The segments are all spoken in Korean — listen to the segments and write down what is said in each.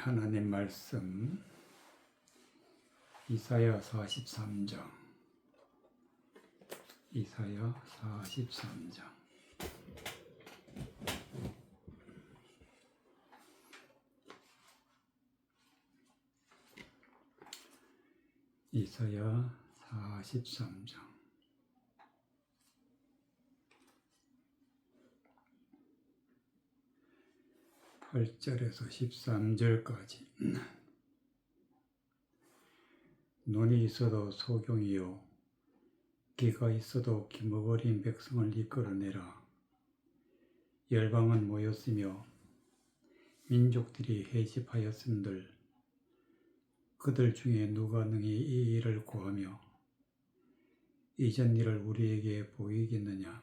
하나님 말씀 이사야 43장 이사야 43장 이사야 43장 8절에서 13절까지 눈이 있어도 소경이요 귀가 있어도 기머거린 백성을 이끌어내라. 열방은 모였으며 민족들이 해집하였음들 그들 중에 누가 능히 이 일을 고하며 이전 일을 우리에게 보이겠느냐.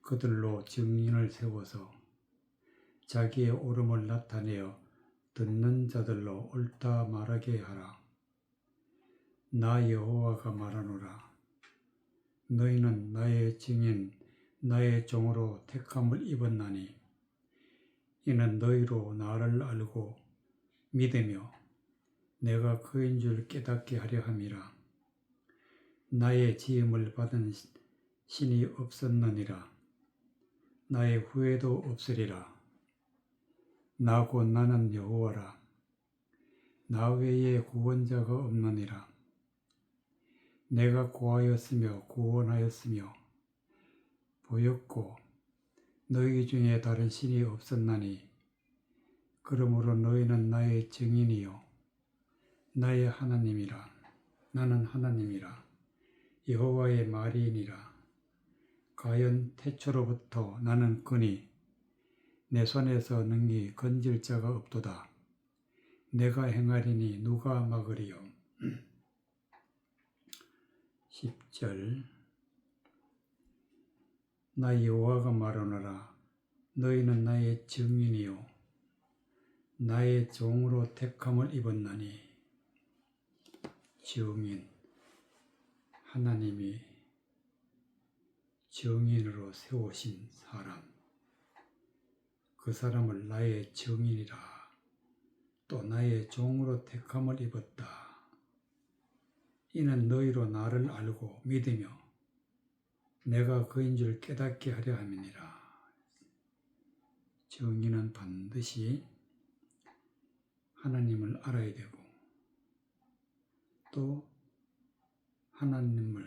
그들로 증인을 세워서 자기의 옳음을 나타내어 듣는 자들로 옳다 말하게 하라. 나 여호와가 말하노라. 너희는 나의 증인 나의 종으로 택함을 입었나니 이는 너희로 나를 알고 믿으며 내가 그인 줄 깨닫게 하려 함이라. 나의 지음을 받은 신이 없었느니라. 나의 후회도 없으리라. 나 곧 나는 여호와라. 나 외에 구원자가 없느니라. 내가 고하였으며 구원하였으며 보였고 너희 중에 다른 신이 없었나니 그러므로 너희는 나의 증인이요 나의 하나님이라. 나는 하나님이라. 여호와의 말이니라. 가연 태초로부터 나는 거니 내 손에서 능히 건질 자가 없도다. 내가 행하리니 누가 막으리요. 10절 나 여호와가 말하노라. 너희는 나의 증인이요 나의 종으로 택함을 입었나니. 증인 하나님이 증인으로 세우신 사람 그 사람을 나의 증인이라. 또 나의 종으로 택함을 입었다. 이는 너희로 나를 알고 믿으며 내가 그인 줄 깨닫게 하려 함이니라. 증인은 반드시 하나님을 알아야 되고 또 하나님이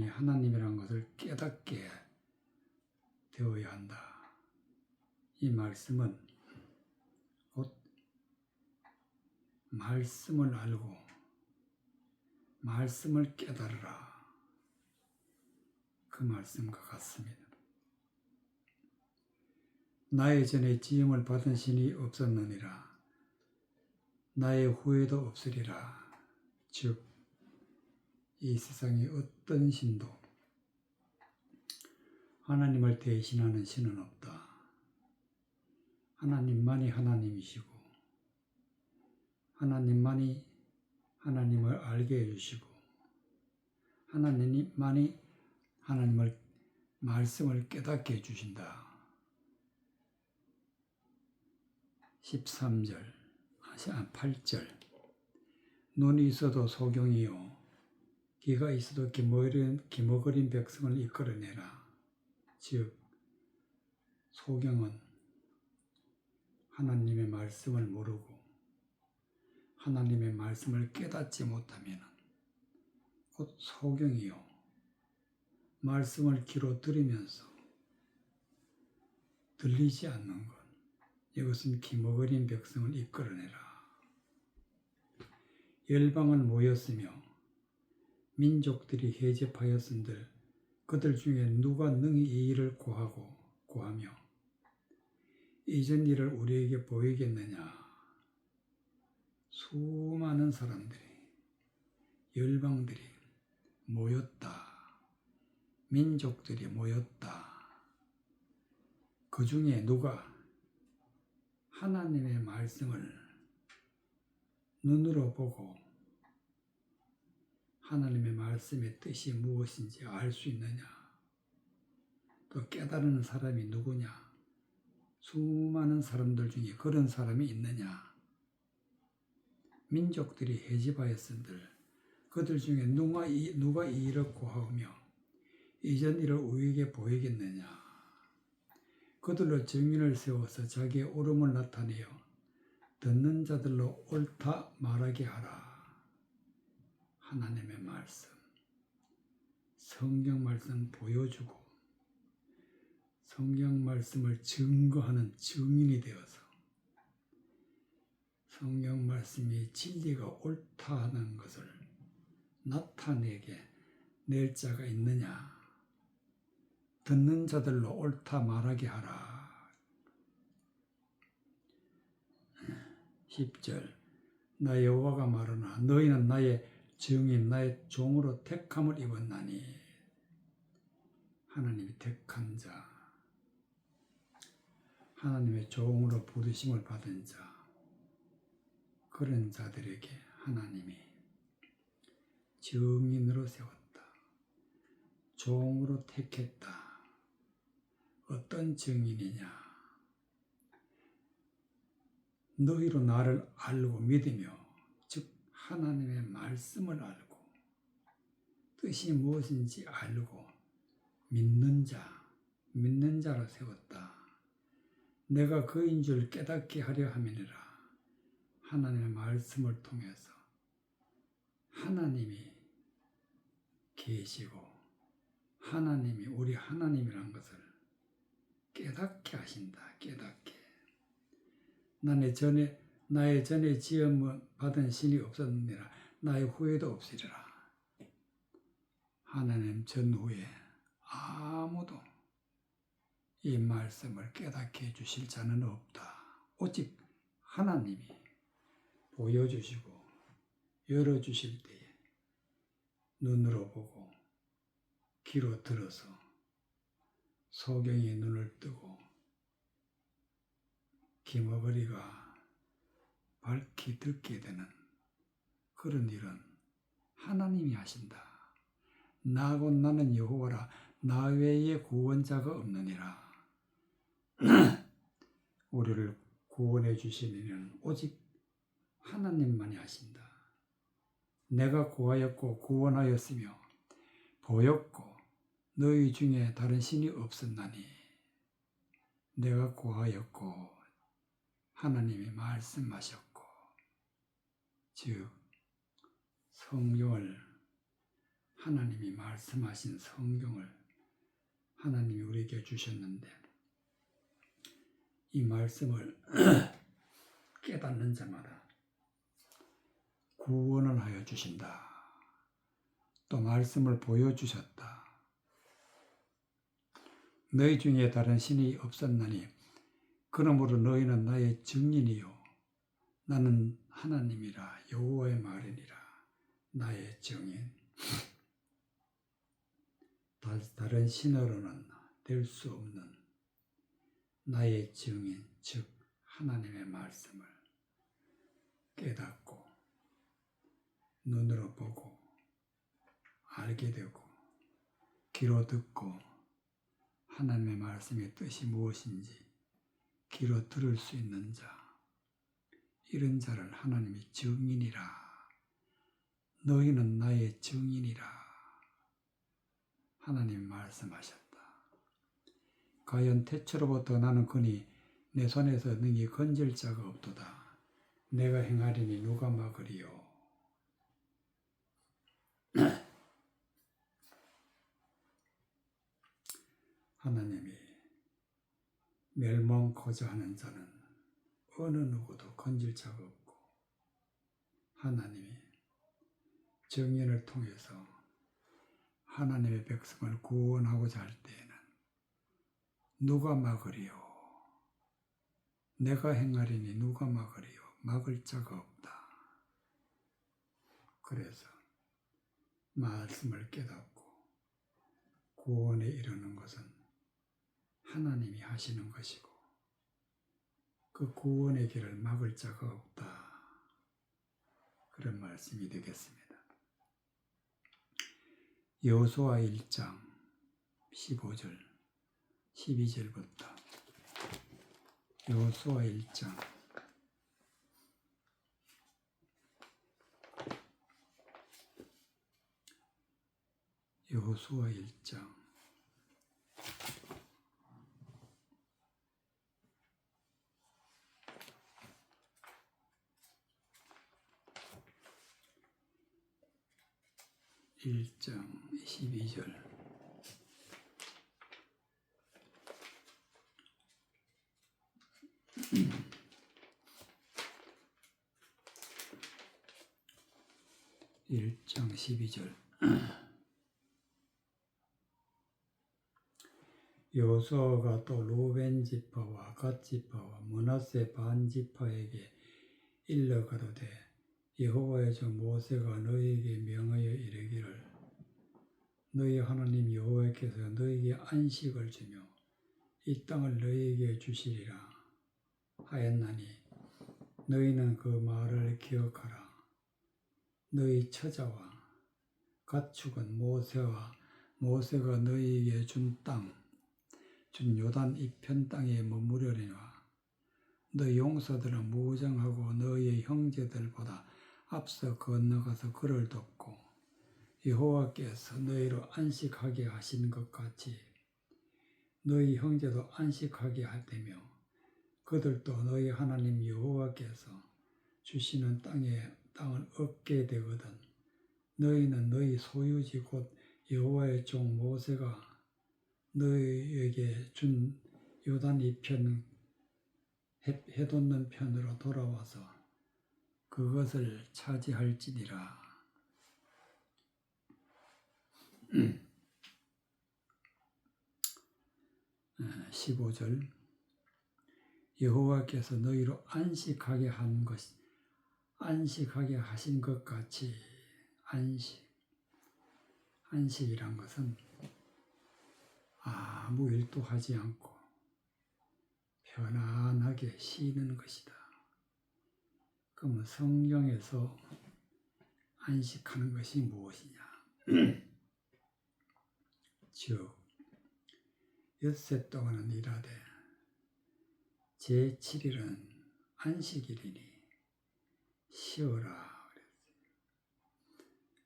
하나님이라는 것을 깨닫게 되어야 한다. 이 말씀은 곧 말씀을 알고 말씀을 깨달으라. 그 말씀과 같습니다. 나의 전에 지음을 받은 신이 없었느니라. 나의 후회도 없으리라. 즉, 이 세상에 어떤 신도 하나님을 대신하는 신은 없다. 하나님만이 하나님이시고 하나님만이 하나님을 알게 해주시고 하나님만이 하나님을 말씀을 깨닫게 해주신다. 8절 눈이 있어도 소경이요 귀가 있어도 기머거린 백성을 이끌어내라. 즉 소경은 하나님의 말씀을 모르고 하나님의 말씀을 깨닫지 못하면 곧 소경이요 말씀을 귀로 들으면서 들리지 않는 것 이것은 기머거린 백성을 이끌어내라. 열방은 모였으며 민족들이 해집하였은들 그들 중에 누가 능히 이 일을 고하며 이전 일을 우리에게 보이겠느냐. 수많은 사람들이 열방들이 모였다. 민족들이 모였다. 그 중에 누가 하나님의 말씀을 눈으로 보고 하나님의 말씀의 뜻이 무엇인지 알 수 있느냐? 또 깨달은 사람이 누구냐? 수많은 사람들 중에 그런 사람이 있느냐? 민족들이 해집하였은들 그들 중에 누가 이 일을 고하며 이전 일을 우리에게 보이겠느냐? 그들로 증인을 세워서 자기의 옳음을 나타내어 듣는 자들로 옳다 말하게 하라. 하나님의 말씀, 성경 말씀 보여주고 성경 말씀을 증거하는 증인이 되어서 성경 말씀이 진리가 옳다 하는 것을 나타내게 낼 자가 있느냐? 듣는 자들로 옳다 말하게 하라. 10절 나 여호와가 말하나 너희는 나의 증인 나의 종으로 택함을 입었나니. 하나님이 택한 자, 하나님의 종으로 부르심을 받은 자, 그런 자들에게 하나님이 증인으로 세웠다. 종으로 택했다. 어떤 증인이냐? 너희로 나를 알고 믿으며 즉 하나님의 말씀을 알고 뜻이 무엇인지 알고 믿는 자로 세웠다. 내가 그인 줄 깨닫게 하려 함이니라. 하나님의 말씀을 통해서 하나님이 계시고 하나님이 우리 하나님이란 것을 깨닫게 하신다. 깨닫게. 나의 전에 지음 받은 신이 없었느니라. 나의 후에도 없으리라. 하나님 전후에 아무도 이 말씀을 깨닫게 해주실 자는 없다. 오직 하나님이 보여주시고 열어주실 때에 눈으로 보고 귀로 들어서 소경이 눈을 뜨고 기머거리가 밝히 듣게 되는 그런 일은 하나님이 하신다. 나고 나는 여호와라. 나 외에 구원자가 없느니라. 우리를 구원해 주시는 일은 오직 하나님만이 하신다. 내가 구하였고 구원하였으며 보였고 너희 중에 다른 신이 없었나니. 내가 구하였고 하나님이 말씀하셨고 즉 성경을 하나님이 말씀하신 성경을 하나님이 우리에게 주셨는데 이 말씀을 깨닫는 자마다 구원을 하여 주신다. 또 말씀을 보여주셨다. 너희 중에 다른 신이 없었나니 그러므로 너희는 나의 증인이요 나는 하나님이라 여호와의 말이니라. 나의 증인. 다른 신으로는 될 수 없는 나의 증인, 즉 하나님의 말씀을 깨닫고 눈으로 보고 알게 되고 귀로 듣고 하나님의 말씀의 뜻이 무엇인지 귀로 들을 수 있는 자, 이런 자를 하나님이 증인이라. 너희는 나의 증인이라. 하나님이 말씀하셨다. 과연 태초로부터 나는 거니 내 손에서 능히 건질 자가 없도다. 내가 행하리니 누가 막으리요. 하나님이 멸망코자 하는 자는 어느 누구도 건질 자가 없고 하나님이 정인을 통해서 하나님의 백성을 구원하고자 할 때에는 누가 막으리요. 내가 행하리니 누가 막으리요. 막을 자가 없다. 그래서 말씀을 깨닫고 구원에 이르는 것은 하나님이 하시는 것이고 그 구원의 길을 막을 자가 없다. 그런 말씀이 되겠습니다. 여호수아 1장 15절 12절부터 여호수아 1장 여호수아 1장 12절 1장 12절 여호수아가 또 루벤 지파와 갓 지파와 므낫세 반 지파에게 일러 가로되 여호와의 종 모세가 너희에게 명하여 이르기를 너희 하나님 여호와께서 너희에게 안식을 주며 이 땅을 너희에게 주시리라 하였나니 너희는 그 말을 기억하라. 너희 처자와 가축은 모세가 너희에게 준 요단 이편 땅에 머무르리라. 너희 용사들은 무장하고 너희의 형제들보다 앞서 건너가서 그를 돕고 여호와께서 너희로 안식하게 하신 것 같이 너희 형제도 안식하게 할 테며 그들도 너희 하나님 여호와께서 주시는 땅을 얻게 되거든 너희는 너희 소유지 곧 여호와의 종 모세가 너희에게 준 요단 이편 해돋는 편으로 돌아와서 그것을 차지할지니라. 15절 여호와께서 너희로 안식하게 하신 것 같이 안식이란 것은 아무 일도 하지 않고 편안하게 쉬는 것이다. 그러면 성경에서 안식하는 것이 무엇이냐? 즉 엿새 동안은 일하되 제7일은 안식일이니 쉬어라.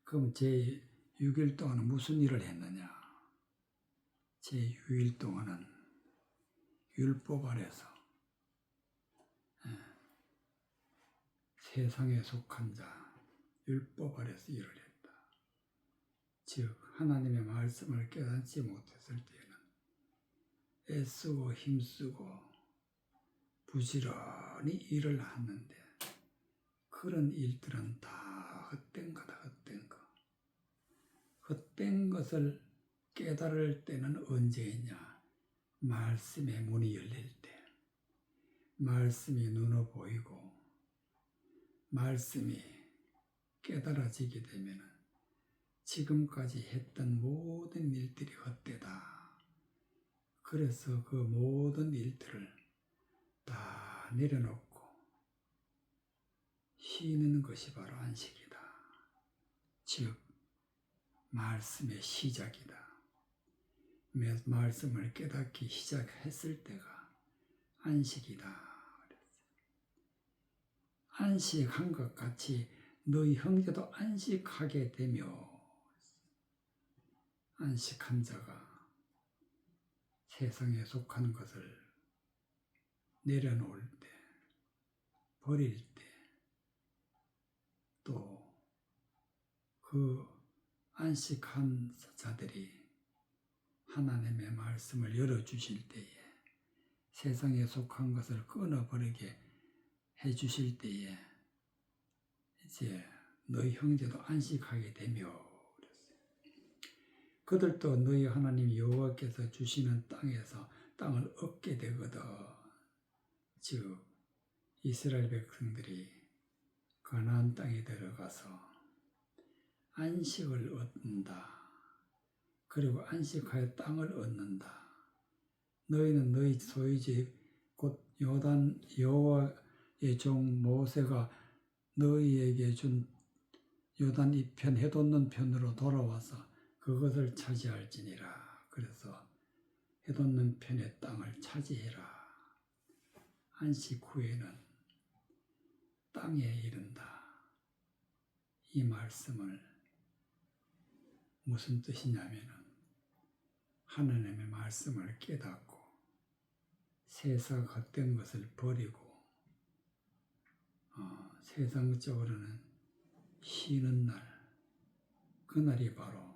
그럼 제6일 동안은 무슨 일을 했느냐? 제6일 동안은 율법 아래서 세상에 속한 자 율법 아래서 일을 했다. 즉 하나님의 말씀을 깨닫지 못했을 때에는 애쓰고 힘쓰고 부지런히 일을 하는데 그런 일들은 다 헛된 거다. 헛된 것을 깨달을 때는 언제이냐? 말씀의 문이 열릴 때 말씀이 눈으로 보이고 말씀이 깨달아지게 되면 지금까지 했던 모든 일들이 헛되다. 그래서 그 모든 일들을 다 내려놓고 쉬는 것이 바로 안식이다. 즉 말씀의 시작이다. 말씀을 깨닫기 시작했을 때가 안식이다. 안식한 것 같이 너희 형제도 안식하게 되며 안식한 자가 세상에 속한 것을 내려놓을 때, 버릴 때, 또 그 안식한 자들이 하나님의 말씀을 열어주실 때에 세상에 속한 것을 끊어버리게 해주실 때에 이제 너희 형제도 안식하게 되며 그들도 너희 하나님 여호와께서 주시는 땅에서 땅을 얻게 되거든. 즉 이스라엘 백성들이 가나안 땅에 들어가서 안식을 얻는다. 그리고 안식하여 땅을 얻는다. 너희는 너희 소유지 곧 요단 여호와의 종 모세가 너희에게 준 요단 이편 해돋는 편으로 돌아와서 그것을 차지할지니라. 그래서 해돋는 편의 땅을 차지해라. 안식 후에는 땅에 이른다. 이 말씀을 무슨 뜻이냐면은 하나님의 말씀을 깨닫고 세상 헛된 것을 버리고 세상적으로는 쉬는 날, 그날이 바로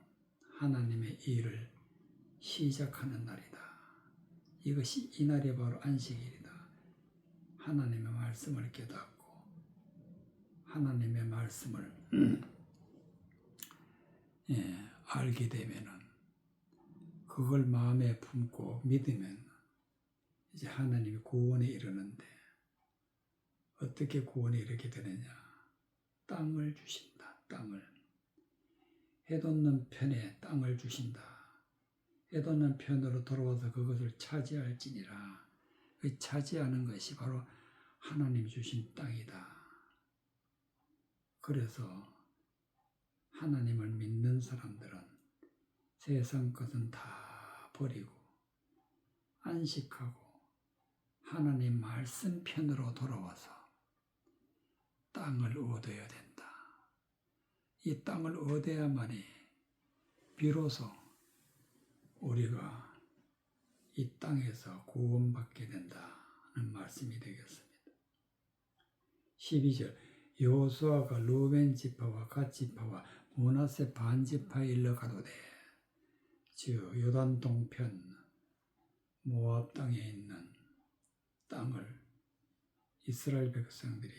하나님의 일을 시작하는 날이다. 이 날이 바로 안식일이다. 하나님의 말씀을 깨닫고 하나님의 말씀을 알게 되면은 그걸 마음에 품고 믿으면 이제 하나님이 구원에 이르는데 어떻게 구원에 이르게 되느냐? 땅을 주신다. 땅을. 해돋는 편에 땅을 주신다. 해돋는 편으로 돌아와서 그것을 차지할지니라. 그 차지하는 것이 바로 하나님이 주신 땅이다. 그래서 하나님을 믿는 사람들은 세상 것은 다 버리고 안식하고 하나님 말씀 편으로 돌아와서 땅을 얻어야 된다. 이 땅을 얻어야만이 비로소 우리가 이 땅에서 구원받게 된다는 말씀이 되겠습니다. 12절 여호수아가 루벤 지파와 갓 지파와 므낫세 반 지파에 일러 가로되 즉 요단 동편 모압 땅에 있는 땅을 이스라엘 백성들이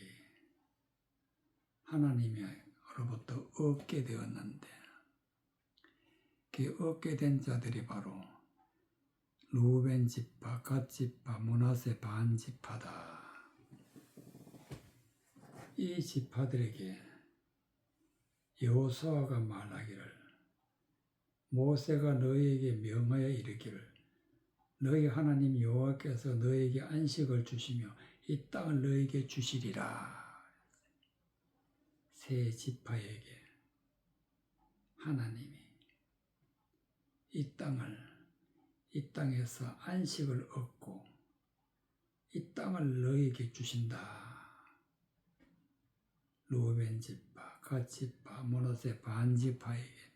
하나님으로부터 얻게 되었는데 그 얻게 된 자들이 바로 루벤 지파, 갓 지파, 므낫세 반 지파다. 이 지파들에게 여호수아가 말하기를 모세가 너희에게 명하여 이르기를 너희 하나님 여호와께서 너희에게 안식을 주시며 이 땅을 너희에게 주시리라. 세 지파에게 하나님이 이 땅에서 안식을 얻고 이 땅을 너희에게 주신다. 루벤 지파, 갓 지파, 므낫세 반 지파에게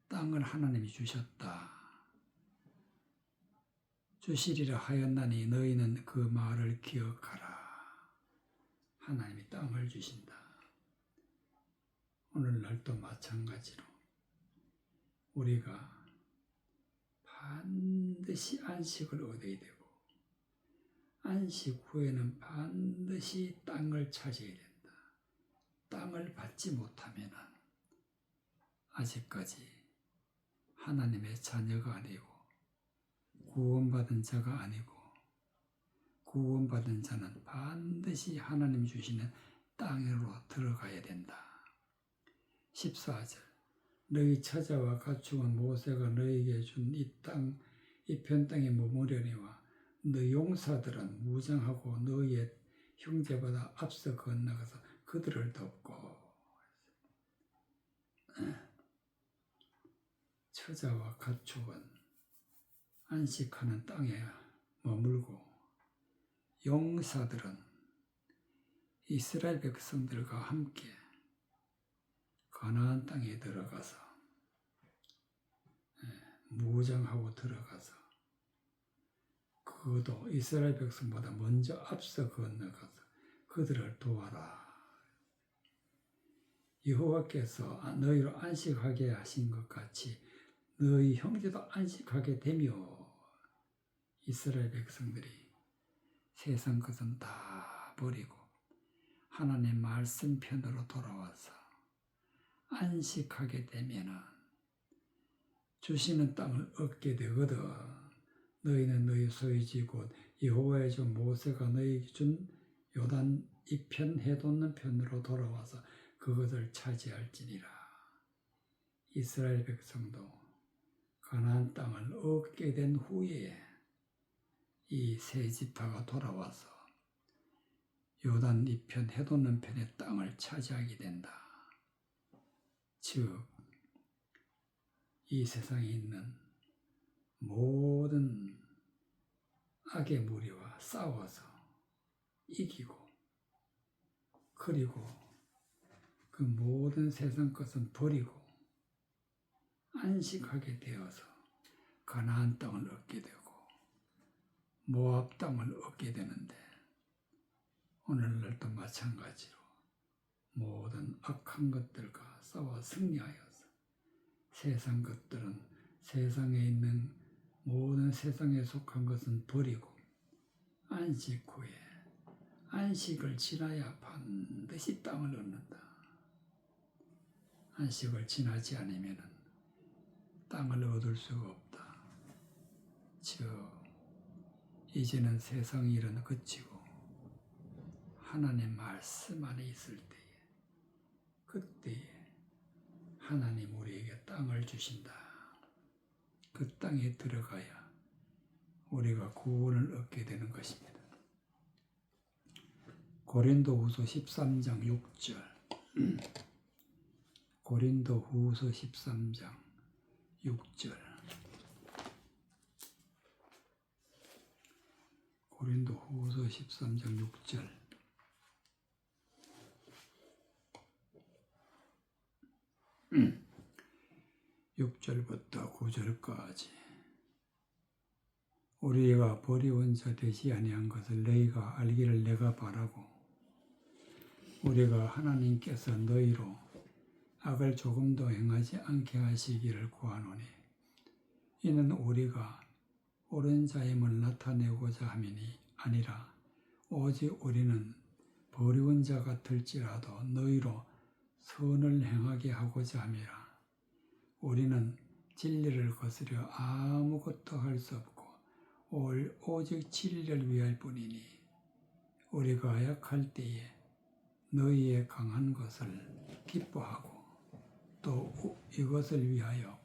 땅을 하나님이 주셨다. 주시리라 하였나니 너희는 그 말을 기억하라. 하나님이 땅을 주신다. 오늘날도 마찬가지로 우리가 반드시 안식을 얻어야 되고 안식 후에는 반드시 땅을 차지해야 된다. 땅을 받지 못하면 아직까지 하나님의 자녀가 아니고 구원받은 자가 아니고 구원받은 자는 반드시 하나님 주시는 땅으로 들어가야 된다. 14절 너희 처자와 가축은 모세가 너희에게 준 이 편 땅에 머무려니와 너희 용사들은 무장하고 너희의 형제보다 앞서 건너가서 그들을 돕고 처자와 가축은 안식하는 땅에 머물고 용사들은 이스라엘 백성들과 함께 가나안 땅에 들어가서 무장하고 들어가서 그도 이스라엘 백성보다 먼저 앞서 건너가서 그들을 도와라. 여호와께서 너희로 안식하게 하신 것 같이 너희 형제도 안식하게 되며 이스라엘 백성들이 세상 것은 다 버리고 하나님의 말씀 편으로 돌아와서 안식하게 되면은 주시는 땅을 얻게 되거든. 너희는 너희 소유지 곧 여호와의 종 모세가 너희에게 준 요단 이편 해돋는 편으로 돌아와서 그것을 차지할지니라. 이스라엘 백성도 가나안 땅을 얻게 된 후에 이 세 지파가 돌아와서 요단 이편 해돋는 편의 땅을 차지하게 된다. 즉 이 세상에 있는 모든 악의 무리와 싸워서 이기고, 그리고 그 모든 세상 것은 버리고 안식하게 되어서 가나안 땅을 얻게 되고 모압 땅을 얻게 되는데, 오늘날도 마찬가지로 모든 악한 것들과 싸워 승리하여서 세상 것들은, 세상에 있는 모든 세상에 속한 것은 버리고 안식 후에 안식을 지나야 반드시 땅을 얻는다. 안식을 지나지 않으면 땅을 얻을 수가 없다. 즉 이제는 세상 일은 그치고 하나님 말씀 안에 있을 때에, 그때에 하나님 우리에게 땅을 주신다. 그 땅에 들어가야 우리가 구원을 얻게 되는 것입니다. 고린도후서 13장 6절. 고린도후서 13장 6절. 고린도후서 13장 6절. 음. 6절부터 9절까지. 우리가 버리운 자 되지 아니한 것을 너희가 알기를 내가 바라고, 우리가 하나님께서 너희로 악을 조금도 행하지 않게 하시기를 구하노니, 이는 우리가 옳은 자임을 나타내고자 함이니 아니라 오직 우리는 버리운 자 같을지라도 너희로 선을 행하게 하고자 함이라. 우리는 진리를 거스려 아무것도 할 수 없고 오직 진리를 위할 뿐이니, 우리가 약할 때에 너희의 강한 것을 기뻐하고 또 이것을 위하여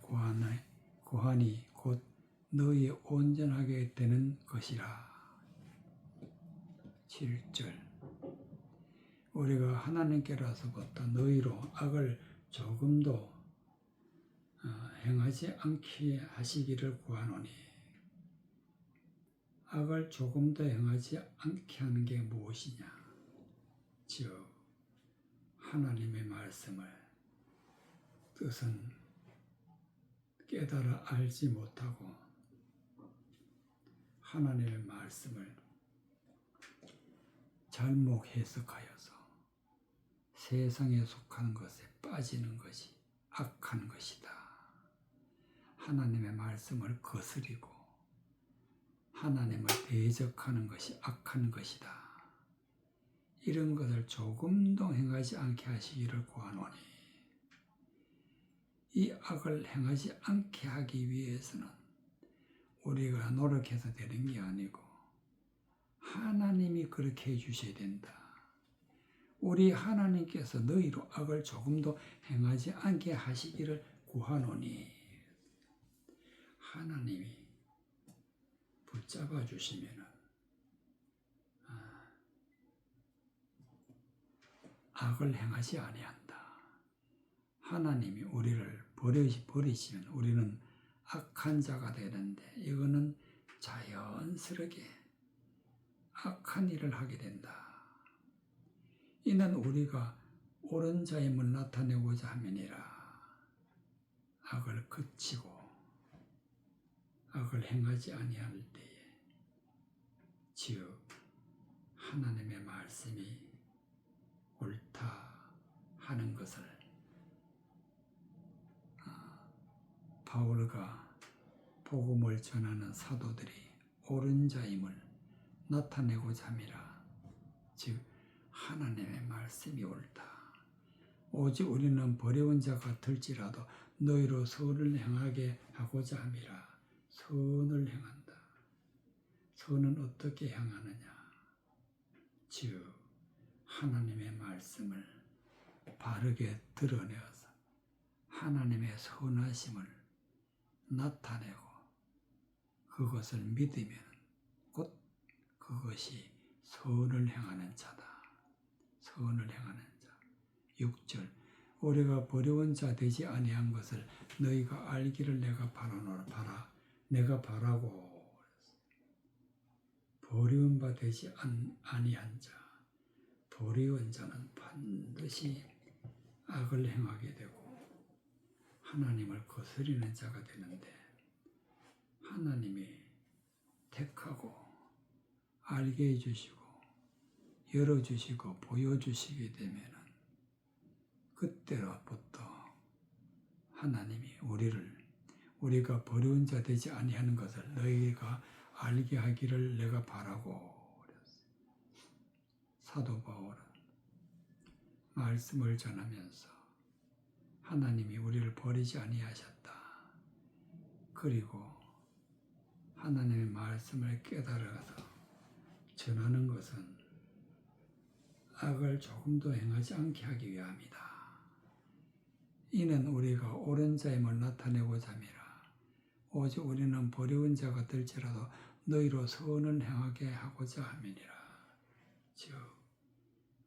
구하니 곧 너희 온전하게 되는 것이라. 7절. 우리가 하나님께로서부터 너희로 악을 조금도 행하지 않게 하시기를 구하노니, 악을 조금도 행하지 않게 하는 게 무엇이냐? 즉 하나님의 말씀을 뜻은 깨달아 알지 못하고 하나님의 말씀을 잘못 해석하여서 세상에 속한 것에 빠지는 것이 악한 것이다. 하나님의 말씀을 거스리고 하나님을 대적하는 것이 악한 것이다. 이런 것을 조금도 행하지 않게 하시기를 구하노니, 이 악을 행하지 않게 하기 위해서는 우리가 노력해서 되는 게 아니고 하나님이 그렇게 해주셔야 된다. 우리 하나님께서 너희로 악을 조금도 행하지 않게 하시기를 구하노니, 하나님이 붙잡아 주시면 악을 행하지 아니한다. 하나님이 우리를 버리시면 우리는 악한 자가 되는데, 이거는 자연스럽게 악한 일을 하게 된다. 이는 우리가 옳은 자임을 나타내고자 함이니라. 악을 그치고 악을 행하지 아니할 때에, 즉 하나님의 말씀이 옳다 하는 것을 바울과 복음을 전하는 사도들이 옳은 자임을 나타내고자 함이라. 즉 하나님의 말씀이 옳다. 오직 우리는 버려온 자 같을지라도 너희로 선을 행하게 하고자 함이라. 선을 행한다. 선은 어떻게 행하느냐? 즉 하나님의 말씀을 바르게 드러내어서 하나님의 선하심을 나타내고 그것을 믿으면 곧 그것이 선을 행하는 자다. 선을 행하는 자. 6절. 우리가 버려온 자 되지 아니한 것을 너희가 알기를 내가 바라노라. 내가 바라고 버려온 바 되지 아니한 자, 버려온 자는 반드시 악을 행하게 되고 하나님을 거스리는 자가 되는데, 하나님이 택하고 알게 해주시고 열어주시고 보여주시게 되면 그때로부터 하나님이 우리가 버려온 자 되지 아니하는 것을 너희가 알게 하기를 내가 바라고 그랬어요. 사도 바울은 말씀을 전하면서 하나님이 우리를 버리지 아니하셨다. 그리고 하나님의 말씀을 깨달아서 전하는 것은 악을 조금도 행하지 않게 하기 위함이다. 이는 우리가 옳은 자임을 나타내고자 함이라. 오직 우리는 버려온 자가 될지라도 너희로 선을 행하게 하고자 함이니라. 즉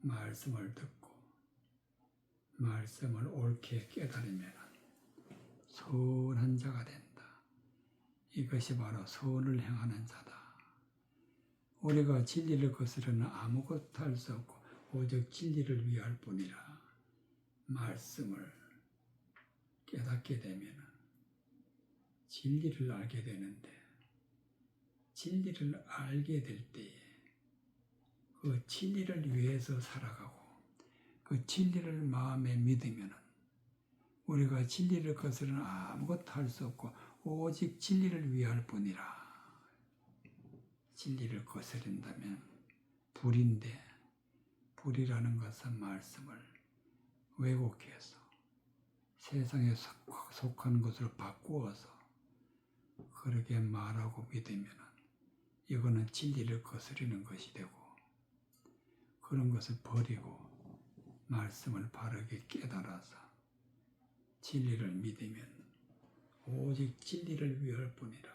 말씀을 듣고 말씀을 옳게 깨달으면 선한 자가 된다. 이것이 바로 선을 행하는 자다. 우리가 진리를 거스르는 아무것도 할 수 없고 오직 진리를 위할 뿐이라. 말씀을 깨닫게 되면 진리를 알게 되는데, 진리를 알게 될 때에 그 진리를 위해서 살아가고 그 진리를 마음에 믿으면 우리가 진리를 거스르는 아무것도 할 수 없고 오직 진리를 위할 뿐이라. 진리를 거스른다면 불인데, 불이라는 것은 말씀을 왜곡해서 세상에 속한 것으로 바꾸어서 그렇게 말하고 믿으면 이거는 진리를 거스르는 것이 되고, 그런 것을 버리고 말씀을 바르게 깨달아서 진리를 믿으면 오직 진리를 위할 뿐이라.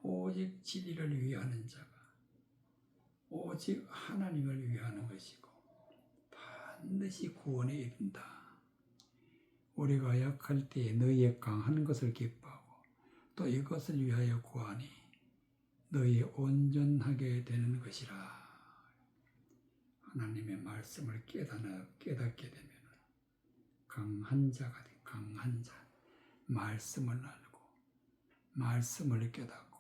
오직 진리를 위하는 자가 오직 하나님을 위하는 것이고 반드시 구원에 이른다. 우리가 약할 때에 너희의 강한 것을 기뻐하고 또 이것을 위하여 구하니 너희 온전하게 되는 것이라. 하나님의 말씀을 깨닫게 되면 강한 자가 돼. 강한 자. 말씀을 알고 말씀을 깨닫고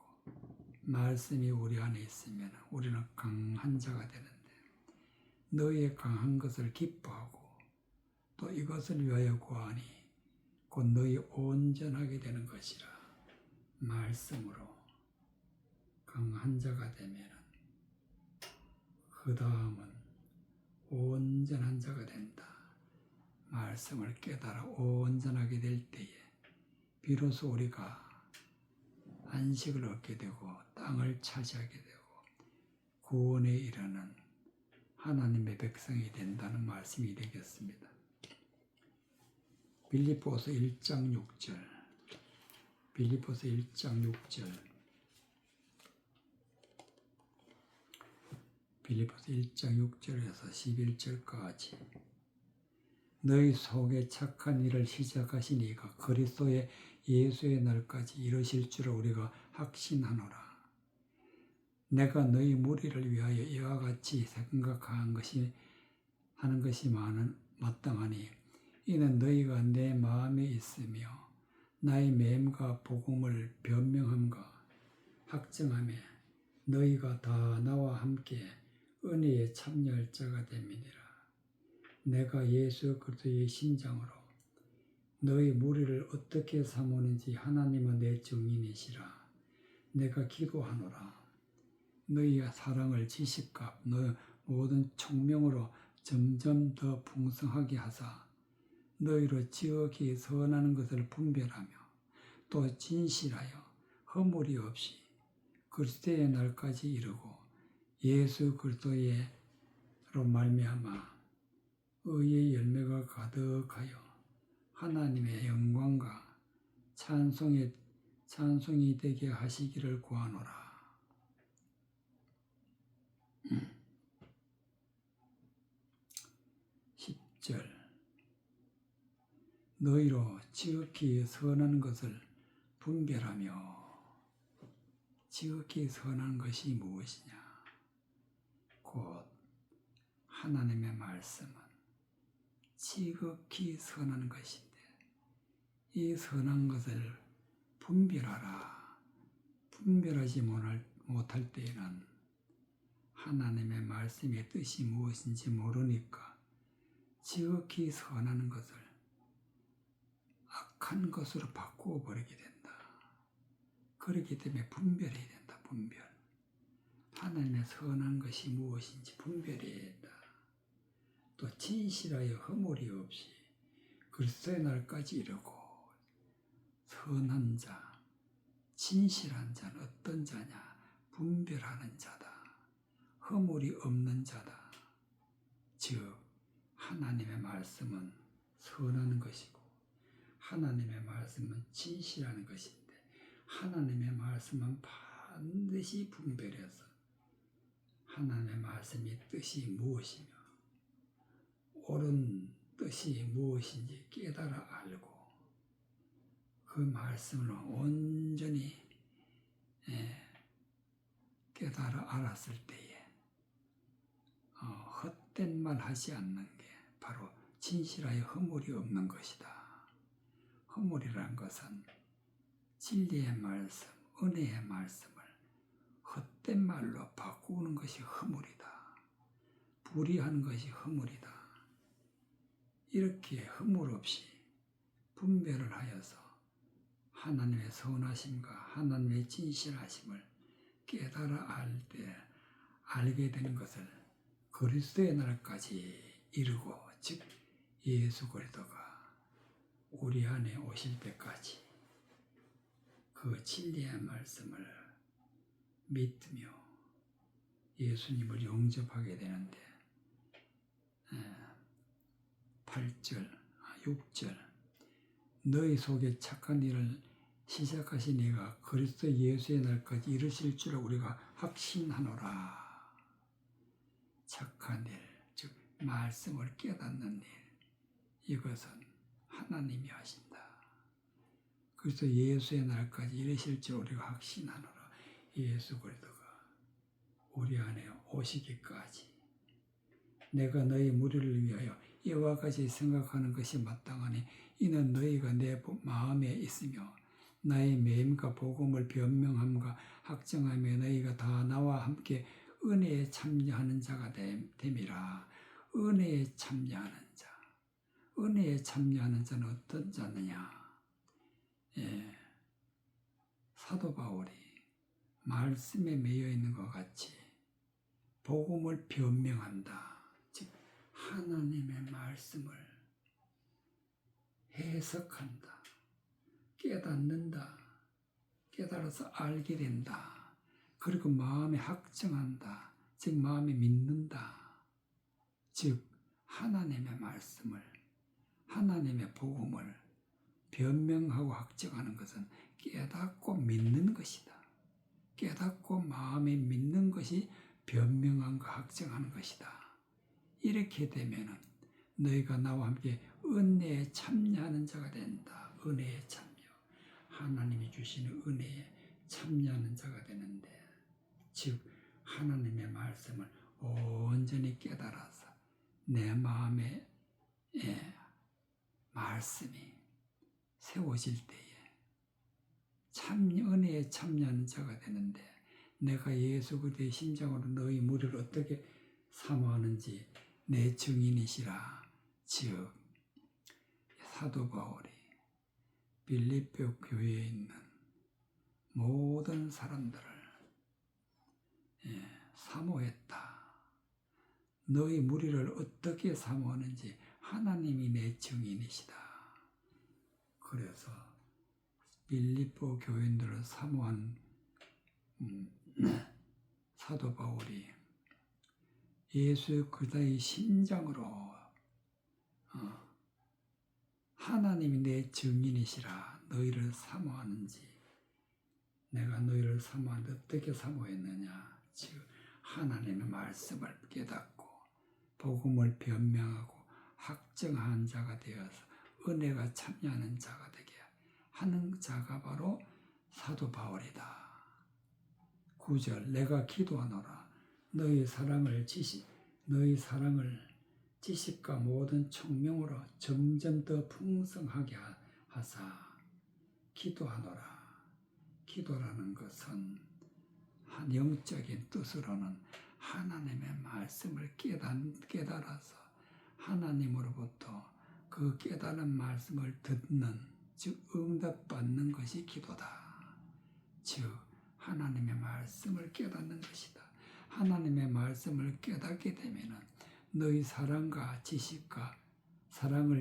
말씀이 우리 안에 있으면 우리는 강한 자가 되는데, 너희의 강한 것을 기뻐하고 또 이것을 위하여 구하니 곧 너희 온전하게 되는 것이라. 말씀으로 강한 자가 되면 그 다음은 온전한 자가 된다. 말씀을 깨달아 온전하게 될 때에 비로소 우리가 안식을 얻게 되고 땅을 차지하게 되고 구원에 이르는 하나님의 백성이 된다는 말씀이 되겠습니다. 빌립보서 1장 6절, 빌립보서 1장 6절, 빌립보서 1장 6절에서 11절까지 너희 속에 착한 일을 시작하신 이가 그리스도의 예수의 날까지 이루실 줄을 우리가 확신하노라. 내가 너희 무리를 위하여 이와 같이 생각하는 것이 마땅하니 이는 너희가 내 마음에 있으며 나의 맴과 복음을 변명함과 확증하며 너희가 다 나와 함께 은혜에 참여할 자가 됨이니라. 내가 예수 그리스도의 심장으로 너희 무리를 어떻게 삼으는지 하나님은 내 증인이시라. 내가 기도하노라. 너희의 사랑을 지식과 너희 모든 총명으로 점점 더 풍성하게 하사 너희로 지극히 선한 것을 분별하며 또 진실하여 허물이 없이 그리스도의 날까지 이르고 예수 그리스도로 말미암아 의의 열매가 가득하여 하나님의 영광과 찬송이 되게 하시기를 구하노라. 10절 너희로 지극히 선한 것을 분별하며. 지극히 선한 것이 무엇이냐? 곧 하나님의 말씀은 지극히 선한 것인데, 이 선한 것을 분별하라. 분별하지 못할 때에는 하나님의 말씀의 뜻이 무엇인지 모르니까 지극히 선한 것을 악한 것으로 바꾸어 버리게 된다. 그렇기 때문에 분별해야 된다. 분별. 하나님의 선한 것이 무엇인지 분별해야 된다. 또 진실하여 허물이 없이 그리스도의 날까지 이르고, 선한 자, 진실한 자는 어떤 자냐? 분별하는 자다. 허물이 없는 자다. 즉 하나님의 말씀은 선한 것이고 하나님의 말씀은 진실한 것인데, 하나님의 말씀은 반드시 분별해서 하나님의 말씀의 뜻이 무엇이며 옳은 뜻이 무엇인지 깨달아 알고 그 말씀을 온전히 깨달아 알았을 때에 헛된 말 하지 않는 게 바로 진실하여 허물이 없는 것이다. 허물이란 것은 진리의 말씀, 은혜의 말씀을 헛된 말로 바꾸는 것이 허물이다. 불의한 것이 허물이다. 이렇게 허물 없이 분별을 하여서 하나님의 선하심과 하나님의 진실하심을 깨달아 알 때 알게 되는 것을 그리스도의 날까지 이루고, 즉 예수 그리스도가 우리 안에 오실 때까지 그 진리의 말씀을 믿으며 예수님을 영접하게 되는데, 8절, 6절 너희 속에 착한 일을 시작하신 이가 그리스도 예수의 날까지 이르실 줄 우리가 확신하노라. 착한 일, 즉 말씀을 깨닫는 일, 이것은 하나님이 하신다. 그래서 예수의 날까지 이르실 줄 우리가 확신하노라. 예수 그리스도가 우리 안에 오시기까지 내가 너희 무리를 위하여 이와 같이 생각하는 것이 마땅하니 이는 너희가 내 마음에 있으며 나의 매임과 복음을 변명함과 확정하며 너희가 다 나와 함께 은혜에 참여하는 자가 됨이라. 은혜에 참여하는 자. 은혜에 참여하는 자는 어떤 자느냐? 사도 바울이 말씀에 매여 있는 것 같이 복음을 변명한다. 즉 하나님의 말씀을 해석한다. 깨닫는다. 깨달아서 알게 된다. 그리고 마음에 확정한다. 즉 마음에 믿는다. 즉 하나님의 말씀을, 하나님의 복음을 변명하고 확정하는 것은 깨닫고 믿는 것이다. 깨닫고 마음에 믿는 것이 변명함과 확정하는 것이다. 이렇게 되면은 너희가 나와 함께 은혜에 참여하는 자가 된다. 은혜에 참여. 하나님이 주시는 은혜에 참여하는 자가 되는데, 즉 하나님의 말씀을 온전히 깨달아서 내 마음에 말씀이 세워질 때에 은혜에 참여하는 자가 되는데, 내가 예수 그리스도의 심장으로 너희 무리를 어떻게 사모하는지 내 증인이시라. 즉 사도 바울이 빌립보 교회에 있는 모든 사람들을 사모했다. 너희 무리를 어떻게 사모하는지 하나님이 내 증인이시다. 그래서 빌립보 교인들을 사모한 사도 바울이 예수 그리스도의 심장으로 하나님이 내 증인이시라. 너희를 사모하는지, 내가 너희를 사모하는데 어떻게 사모했느냐? 즉 하나님의 말씀을 깨닫고 복음을 변명하고 확정한 자가 되어서 은혜가 참여하는 자가 되게 하는 자가 바로 사도 바울이다. 9절 내가 기도하노라 너희 사랑을 지식과 모든 총명으로 점점 더 풍성하게 하사. 기도하노라. 기도라는 것은 영적인 뜻으로는 하나님의 말씀을 깨달아서 하나님으로부터 그 깨달은 말씀을 듣는, 즉 응답받는 것이 기도다. 즉 하나님의 말씀을 깨닫는 것이다. 하나님의 말씀을 깨닫게 되면은 너희 사랑을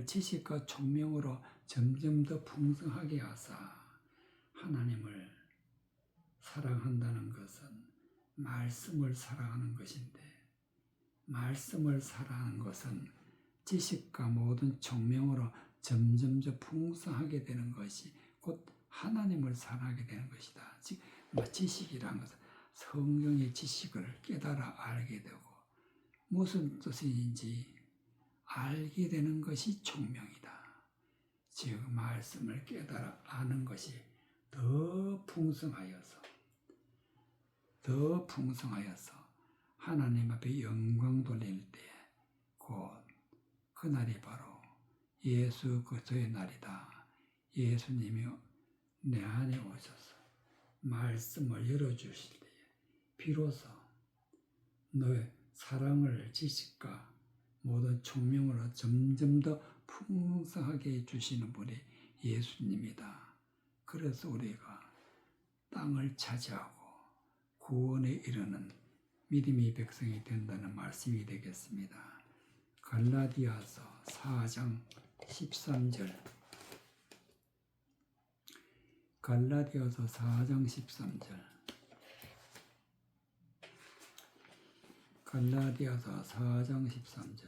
지식과 총명으로 점점 더 풍성하게 하사. 하나님을 사랑한다는 것은 말씀을 사랑하는 것인데, 말씀을 사랑하는 것은 지식과 모든 총명으로 점점 더 풍성하게 되는 것이 곧 하나님을 사랑하게 되는 것이다. 즉 지식이라는 것은 성경의 지식을 깨달아 알게 되고 무슨 뜻인지 알게 되는 것이 총명이다. 즉 말씀을 깨달아 아는 것이 더 풍성하여서 하나님 앞에 영광 돌릴 때 곧 그날이 바로 예수 그리스도의 날이다. 예수님이 내 안에 오셔서 말씀을 열어주실 때에 비로소 너의 사랑을 지식과 모든 총명으로 점점 더 풍성하게 해주시는 분이 예수님이다. 그래서 우리가 땅을 차지하고 구원에 이르는 믿음의 백성이 된다는 말씀이 되겠습니다. 갈라디아서 4장 13절. 갈라디아서 4장 13절. 갈라디아서 4장 13절.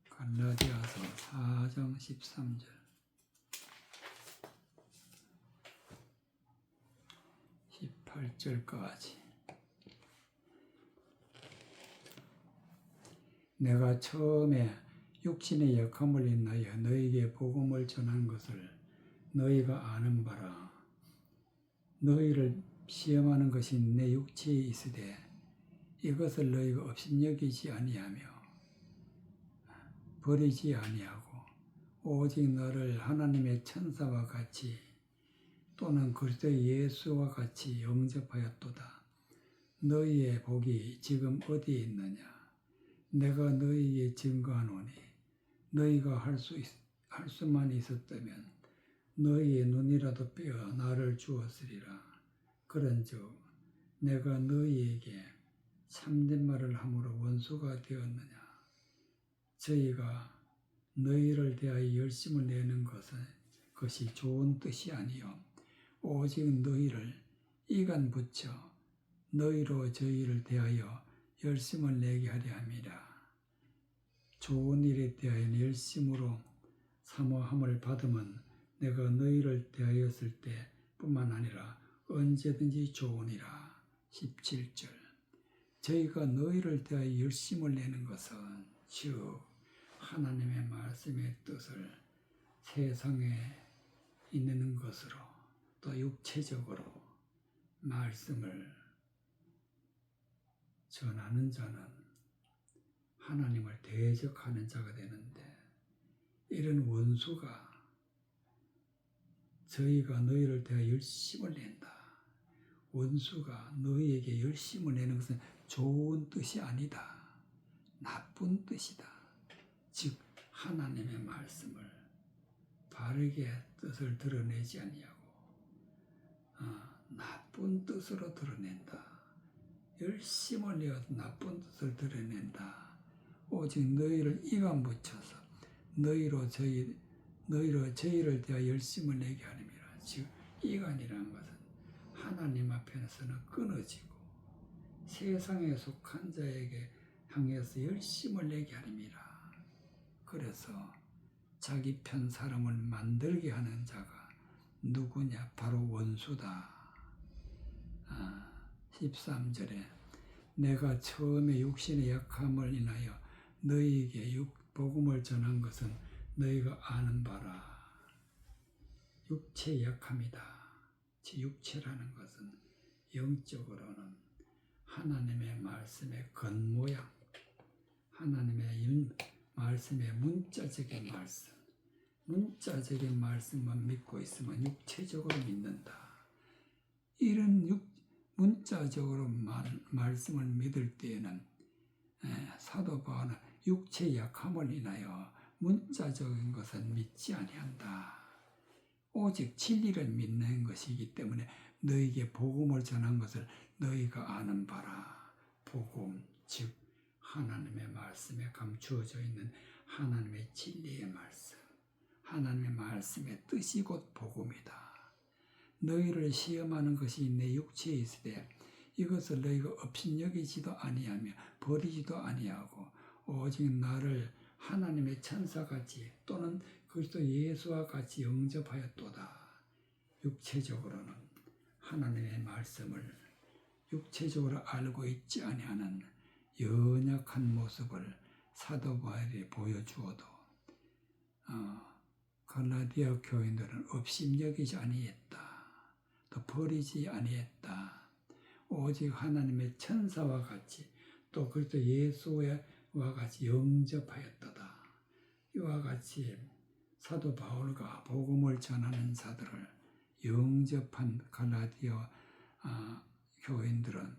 갈라디아서 4장 13절. 18절까지. 내가 처음에 육신의 약함을 인하여 너희에게 복음을 전한 것을 너희가 아는 바라. 너희를 시험하는 것이 내 육체에 있으되 이것을 너희가 업신여기지 아니하며 버리지 아니하고 오직 너를 하나님의 천사와 같이 또는 그리스도 예수와 같이 영접하였도다. 너희의 복이 지금 어디에 있느냐? 내가 너희에게 증거하노니 너희가 할 수만 있었다면 너희의 눈이라도 빼어 나를 주었으리라. 그런즉 내가 너희에게 참된 말을 함으로 원수가 되었느냐? 저희가 너희를 대하여 열심을 내는 것이 좋은 뜻이 아니요 오직 너희를 이간 붙여 너희로 저희를 대하여 열심을 내게 하려 함이라. 좋은 일에 대하여 열심으로 사모함을 받으면 내가 너희를 대하였을 때뿐만 아니라 언제든지 좋으니라. 17절. 저희가 너희를 대하여 열심을 내는 것은 즉 하나님의 말씀의 뜻을 세상에 있는 것으로 또 육체적으로 말씀을 전하는 자는 하나님을 대적하는 자가 되는데, 이런 원수가 저희가 너희를 대하여 열심을 낸다. 원수가 너희에게 열심을 내는 것은 좋은 뜻이 아니다. 나쁜 뜻이다. 즉 하나님의 말씀을 바르게 뜻을 드러내지 아니하고 나쁜 뜻으로 드러낸다. 열심을 내어서 나쁜 뜻을 드러낸다. 오직 너희를 이간 붙여서 너희로 저희를 대하여 열심을 내게 하lim이라. 즉 이간이라는 것은 하나님 앞에서는 끊어지고 세상에 속한 자에게 향해서 열심을 내게 하lim이라. 그래서 자기 편 사람을 만들게 하는 자가 누구냐? 바로 원수다. 13절에 내가 처음에 육신의 약함을 인하여 너희에게 복음을 전한 것은 너희가 아는 바라. 육체의 약함이다. 육체라는 것은 영적으로는 하나님의 말씀의 겉모양, 하나님의 말씀의 문자적인 말씀만 믿고 있으면 육체적으로 믿는다. 이런 문자적으로 말씀을 믿을 때에는 사도 바울은 육체의 약함을 인하여 문자적인 것은 믿지 아니한다. 오직 진리를 믿는 것이기 때문에 너희에게 복음을 전한 것을 너희가 아는 바라. 복음, 즉 하나님의 말씀에 감추어져 있는 하나님의 진리의 말씀, 하나님의 말씀의 뜻이 곧 복음이다. 너희를 시험하는 것이 내 육체에 있으되 이것을 너희가 업신여기지도 아니하며 버리지도 아니하고 오직 나를 하나님의 천사같이 또는 그리스도 예수와 같이 영접하였도다. 육체적으로는 하나님의 말씀을 육체적으로 알고 있지 아니하는 연약한 모습을 사도 바울이 보여주어도 갈라디아 교인들은 업신여기지 아니했다. 또 버리지 아니했다. 오직 하나님의 천사와 같이 또 그리스도 예수와 같이 영접하였도다. 이와 같이 사도 바울과 복음을 전하는 자들을 영접한 갈라디아 교인들은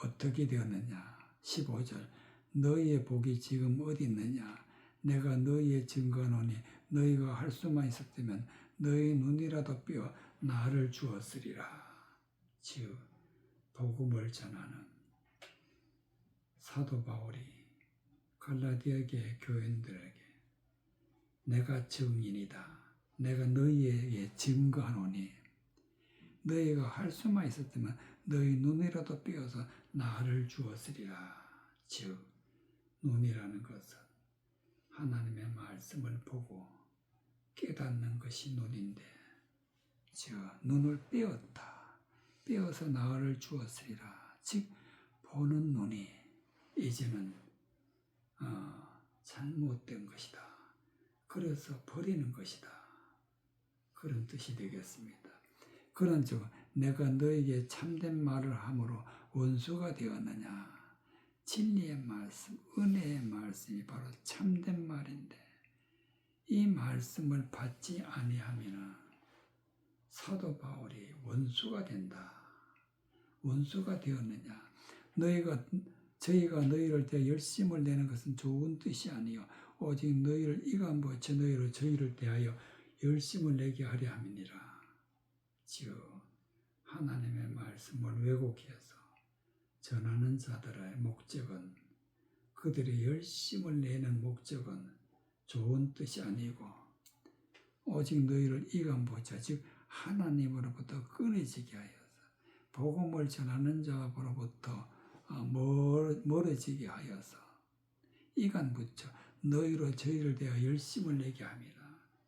어떻게 되었느냐? 15절 너희의 복이 지금 어디 있느냐? 내가 너희의 증거하노니 너희가 할 수만 있었다면 너희 눈이라도 뼈 나를 주었으리라. 즉 복음을 전하는 사도 바울이 갈라디아 교인들에게 내가 증인이다. 내가 너희에게 증거하노니 너희가 할 수만 있었다면 너희 눈이라도 떼어서 나를 주었으리라. 즉 눈이라는 것은 하나님의 말씀을 보고 깨닫는 것이 눈인데 즉 눈을 빼어서 나를 주었으리라. 즉 보는 눈이 이제는 잘못된 것이다. 그래서 버리는 것이다. 그런 뜻이 되겠습니다. 그런즉 내가 너에게 참된 말을 함으로 원수가 되었느냐? 진리의 말씀, 은혜의 말씀이 바로 참된 말인데 이 말씀을 받지 아니하면 사도 바울이 원수가 된다. 원수가 되었느냐? 저희가 너희를 대하여 열심을 내는 것은 좋은 뜻이 아니요 오직 너희를 이간부어쳐 너희로 저희를 대하여 열심을 내게 하려 함이니라. 즉 하나님의 말씀을 왜곡해서 전하는 자들의 목적은 그들이 열심을 내는 목적은 좋은 뜻이 아니고 오직 너희를 이간부어쳐 즉 하나님으로부터 끊어지게 하여서 복음을 전하는 자로부터 멀어지게 하여서 이간부쳐 너희로 저희를 대하여 열심을 내게 함이라.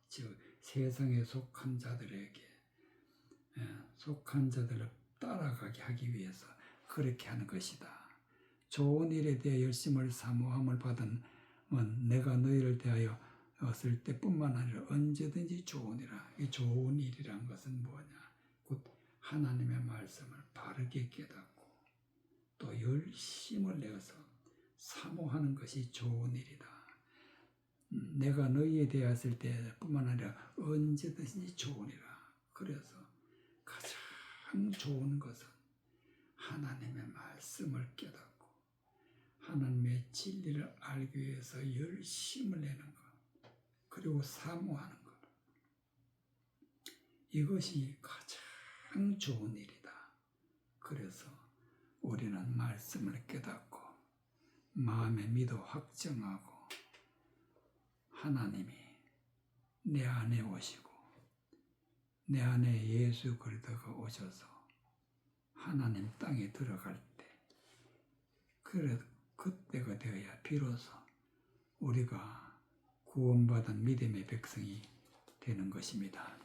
즉 세상에 속한 자들에게 속한 자들을 따라가게 하기 위해서 그렇게 하는 것이다. 좋은 일에 대해 열심을 사모함을 받은 내가 너희를 대하여 왔을 때뿐만 아니라 언제든지 좋으니라. 이 좋은 일이란 것은 뭐냐? 곧 하나님의 말씀을 바르게 깨닫고 또 열심을 내어서 사모하는 것이 좋은 일이다. 내가 너희에 대하였을 때뿐만 아니라 언제든지 좋으니라. 그래서 가장 좋은 것은 하나님의 말씀을 깨닫고 하나님의 진리를 알기 위해서 열심을 내는 것 그리고 사모하는 것 이것이 가장 좋은 일이다. 그래서 우리는 말씀을 깨닫고 마음에 믿어 확정하고 하나님이 내 안에 오시고 내 안에 예수 그리스도가 오셔서 하나님 땅에 들어갈 때 그때가 되어야 비로소 우리가 구원받은 믿음의 백성이 되는 것입니다.